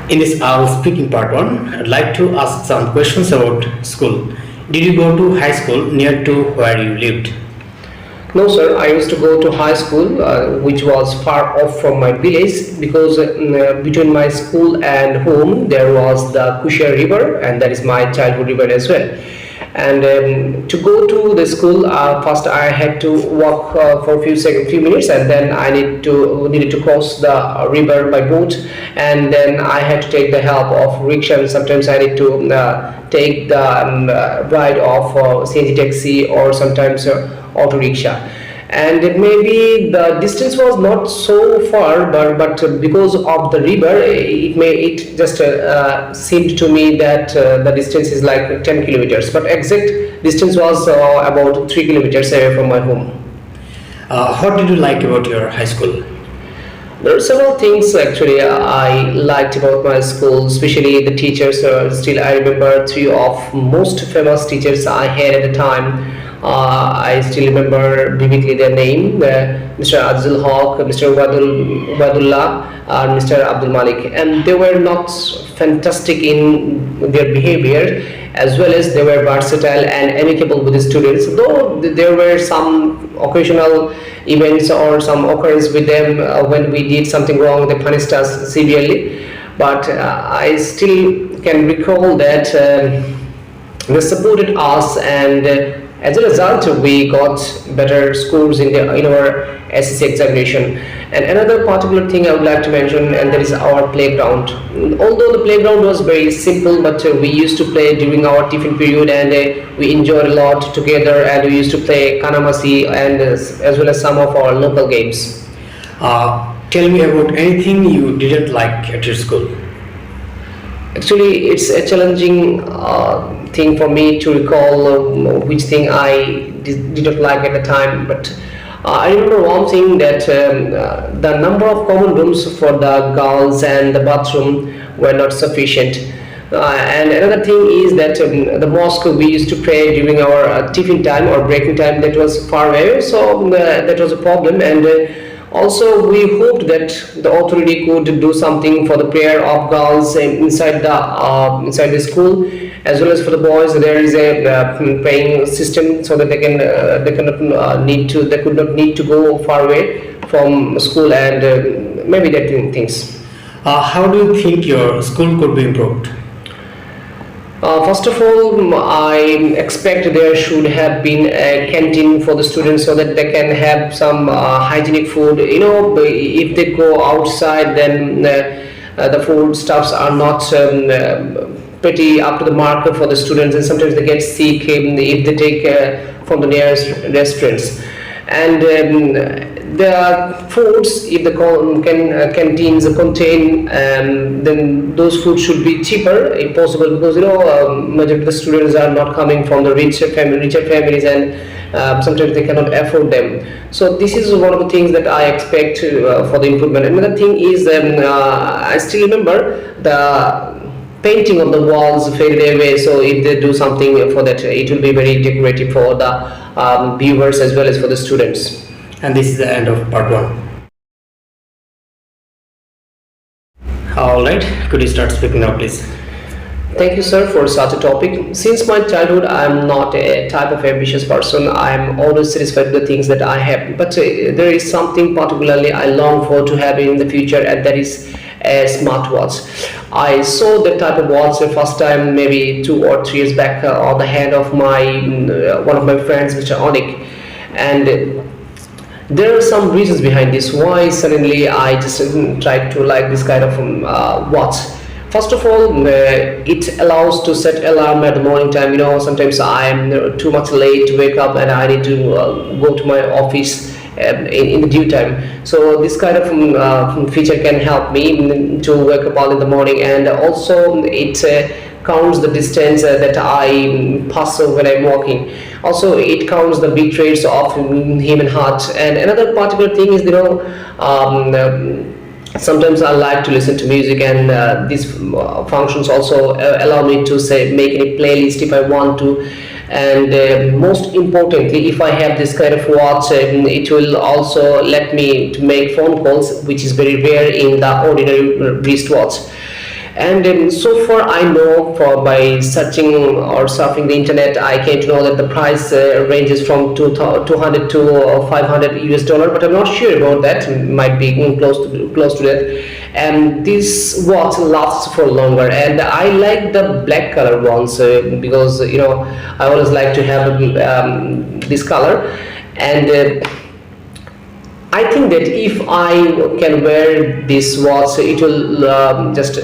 In this our speaking part one, I'd like to ask some questions about school. Did you go to high school near to where you lived? No, sir. I used to go to high school, which was far off from my village because between my school and home there was the Kushia River, and that is my childhood river as well. And to go to the school, first I had to walk for a few minutes, and then I needed to cross the river by boat, and then I had to take the help of rickshaw. And sometimes I need to take the ride of CNG taxi or sometimes auto rickshaw. And maybe the distance was not so far, but because of the river, it just seemed to me that the distance is like 10 kilometers, but exact distance was about 3 kilometers away from my home. What did you like about your high school? There are several things actually I liked about my school, especially the teachers. Still, I remember three of most famous teachers I had at the time. I still remember vividly their name, Mr. Azul Haq, Mr. Wadullah, and Mr. Abdul Malik. And they were not fantastic in their behavior, as well as they were versatile and amicable with the students. Though there were some occasional events or some occurrence with them when we did something wrong, they punished us severely. But I still can recall that they supported us, and as a result, we got better scores in our SSC examination. And another particular thing I would like to mention, and that is our playground. Although the playground was very simple, but we used to play during our tiffin period, and we enjoyed a lot together. And we used to play kanamasi and as well as some of our local games. Tell me about anything you didn't like at your school. Actually, it's a challenging thing for me to recall which thing I didn't like at the time. But I remember one thing, that the number of common rooms for the girls and the bathroom were not sufficient. And another thing is that the mosque we used to pray during our tiffin time or breaking time, that was far away, so that was a problem. And also, we hoped that the authority could do something for the prayer of girls inside the school, as well as for the boys. There is a praying system so that they could not need to go far away from school, and maybe that things. How do you think your school could be improved? First of all, I expect there should have been a canteen for the students so that they can have some hygienic food. If they go outside, then the food stuffs are not pretty up to the mark for the students, and sometimes they get sick if they take from the nearest restaurants. And the foods, if the canteens contain, then those foods should be cheaper if possible, because majority of the students are not coming from the richer families, and sometimes they cannot afford them. So this is one of the things that I expect for the improvement. Another thing is I still remember the painting of the walls faded away, so if they do something for that, it will be very decorative for the viewers as well as for the students. And this is the end of part one. Alright, could you start speaking now, please? Thank you, sir, for such a topic. Since my childhood, I am not a type of ambitious person. I am always satisfied with the things that I have. But there is something particularly I long for to have in the future, and that is a smartwatch. I saw that type of watch the first time maybe 2 or 3 years back on the hand of one of my friends, Mr. Onik. And there are some reasons behind this, why suddenly I just tried to like this kind of watch. First of all, it allows to set alarm at the morning time. Sometimes I am too much late to wake up, and I need to go to my office in the due time. So this kind of feature can help me to wake up early in the morning, and also it counts the distance that I pass when I'm walking. Also, it counts the beat rates of human heart. And another particular thing is, sometimes I like to listen to music, and these functions also allow me to make any playlist if I want to. And most importantly, if I have this kind of watch, it will also let me to make phone calls, which is very rare in the ordinary wristwatch. And so far, I know for by searching or surfing the internet, I came to know that the price ranges from 200 to 500 US dollar, but I'm not sure about that. Might be close to that. And this watch lasts for longer, and I like the black color ones because I always like to have this color, and. I think that if I can wear this watch, it will just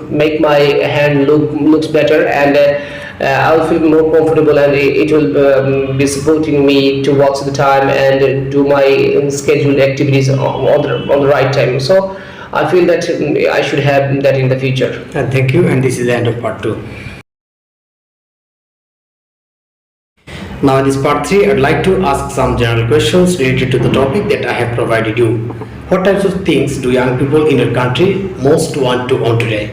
make my hand looks better, and I'll feel more comfortable, and it will be supporting me to watch the time and do my scheduled activities on the right time. So I feel that I should have that in the future. And thank you. And this is the end of part 2. Now in this part 3, I'd like to ask some general questions related to the topic that I have provided you. What types of things do young people in your country most want to own today?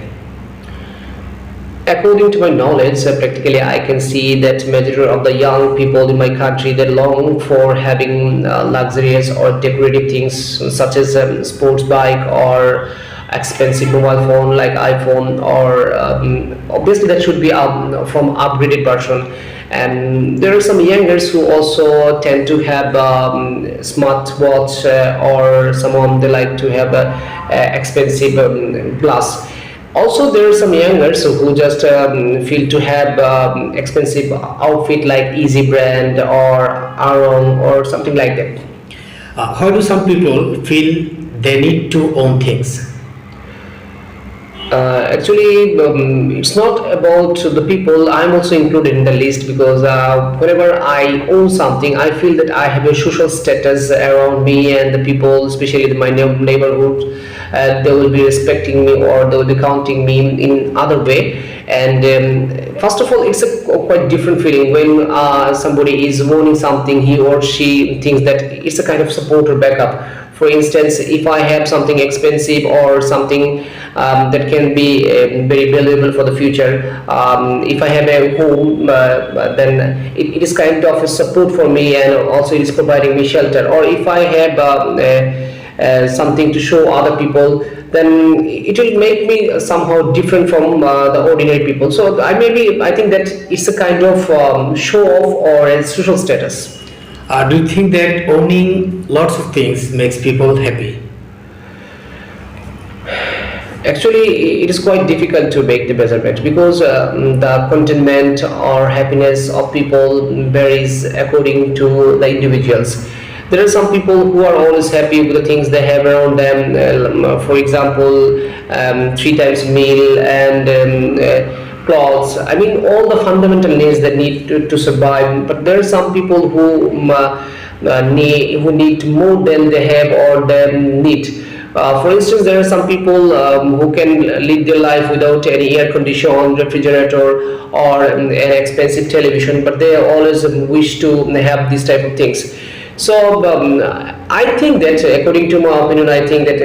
According to my knowledge, practically I can see that majority of the young people in my country, they long for having luxurious or decorative things such as sports bike or expensive mobile phone like iPhone, or obviously that should be from upgraded version. And there are some youngers who also tend to have smartwatch, or someone they like to have a expensive glass. Also, there are some youngers who just feel to have expensive outfit like Easy Brand or Aron or something like that. How do some people feel they need to own things? Actually, it's not about the people. I'm also included in the list because whenever I own something, I feel that I have a social status around me, and the people, especially in my neighborhood, they will be respecting me, or they will be counting me in other way. And first of all, it's a quite different feeling when somebody is owning something. He or she thinks that it's a kind of support or backup. For instance, if I have something expensive or something that can be very valuable for the future, if I have a home, then it is kind of a support for me, and also it is providing me shelter. Or if I have something to show other people, then it will make me somehow different from the ordinary people. So I think that it's a kind of show off or a social status. Do you think that owning lots of things makes people happy? Actually, it is quite difficult to make the measurement because the contentment or happiness of people varies according to the individuals. There are some people who are always happy with the things they have around them. For example, 3 times meal and clothes. I mean, all the fundamental needs that need to survive. But there are some people who need more than they have or they need. For instance, there are some people who can live their life without any air condition, refrigerator, or an expensive television, but they always wish to have these type of things. So I think that, according to my opinion, I think that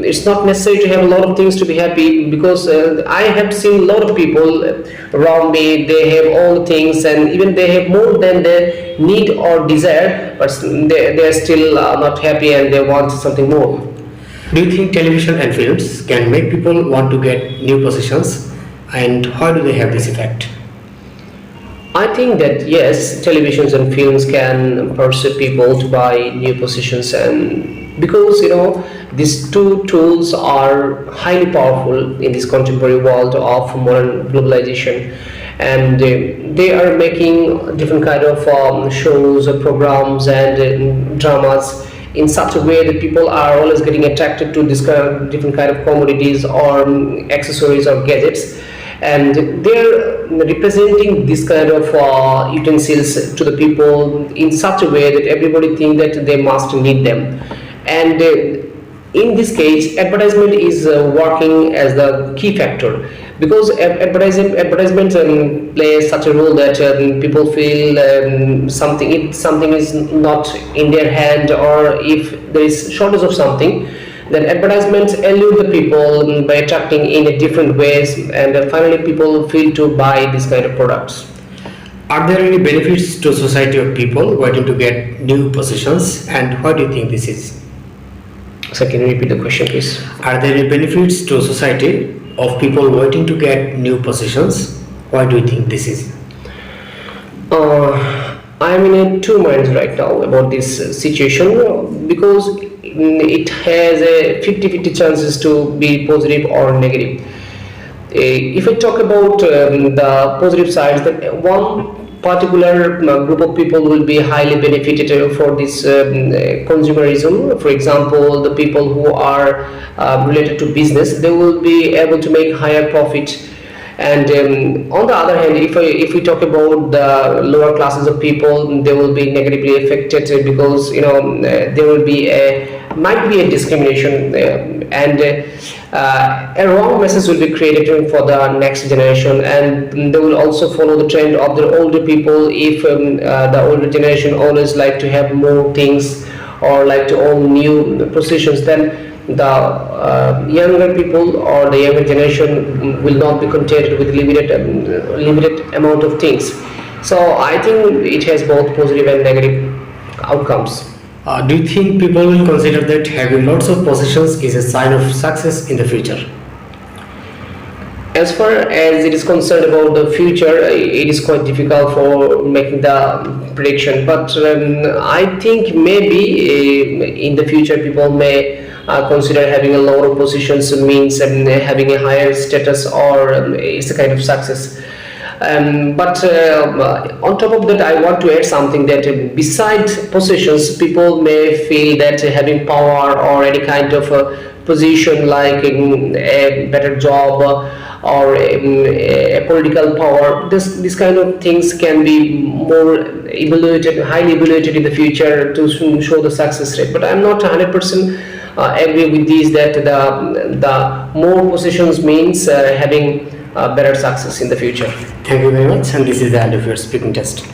it's not necessary to have a lot of things to be happy, because I have seen a lot of people around me. They have all the things, and even they have more than they need or desire, but they are still not happy, and they want something more. Do you think television and films can make people want to get new possessions, and how do they have this effect? I think that yes, televisions and films can persuade people to buy new possessions, and because these two tools are highly powerful in this contemporary world of modern globalization, and they are making different kind of shows, programs, and dramas in such a way that people are always getting attracted to this kind of different kind of commodities or accessories or gadgets, and they're representing this kind of utensils to the people in such a way that everybody think that they must need them. And in this case, advertisement is working as the key factor, because advertisement plays such a role that people feel if something is not in their hand, or if there is shortage of something, then advertisements elude the people by attracting in a different ways, and finally people feel to buy this kind of products. Are there any benefits to society of people wanting to get new possessions, and why do you think this is? So can you repeat the question, please? Are there any benefits to society of people waiting to get new positions? Why do you think this is? I'm in two minds right now about this situation because it has a 50-50 chances to be positive or negative. If I talk about the positive sides, that one particular group of people will be highly benefited for this consumerism. For example, the people who are related to business, they will be able to make higher profit. And on the other hand, if we talk about the lower classes of people, they will be negatively affected because there will be might be a discrimination and a wrong message will be created for the next generation, and they will also follow the trend of the older people. If the older generation always like to have more things or like to own new positions, then the younger people or the younger generation will not be contented with limited amount of things. So I think it has both positive and negative outcomes. Do you think people will consider that having lots of positions is a sign of success in the future? As far as it is concerned about the future, it is quite difficult for making the prediction. But I think maybe in the future people may consider having a lot of positions means having a higher status or it's a kind of success. But on top of that, I want to add something that besides positions, people may feel that having power or any kind of position like a better job or a political power, this kind of things can be more evaluated, highly evaluated in the future to show the success rate. But I'm not 100% agree with these that the more positions means having better success in the future. Thank you very much, and this is the end of your speaking test.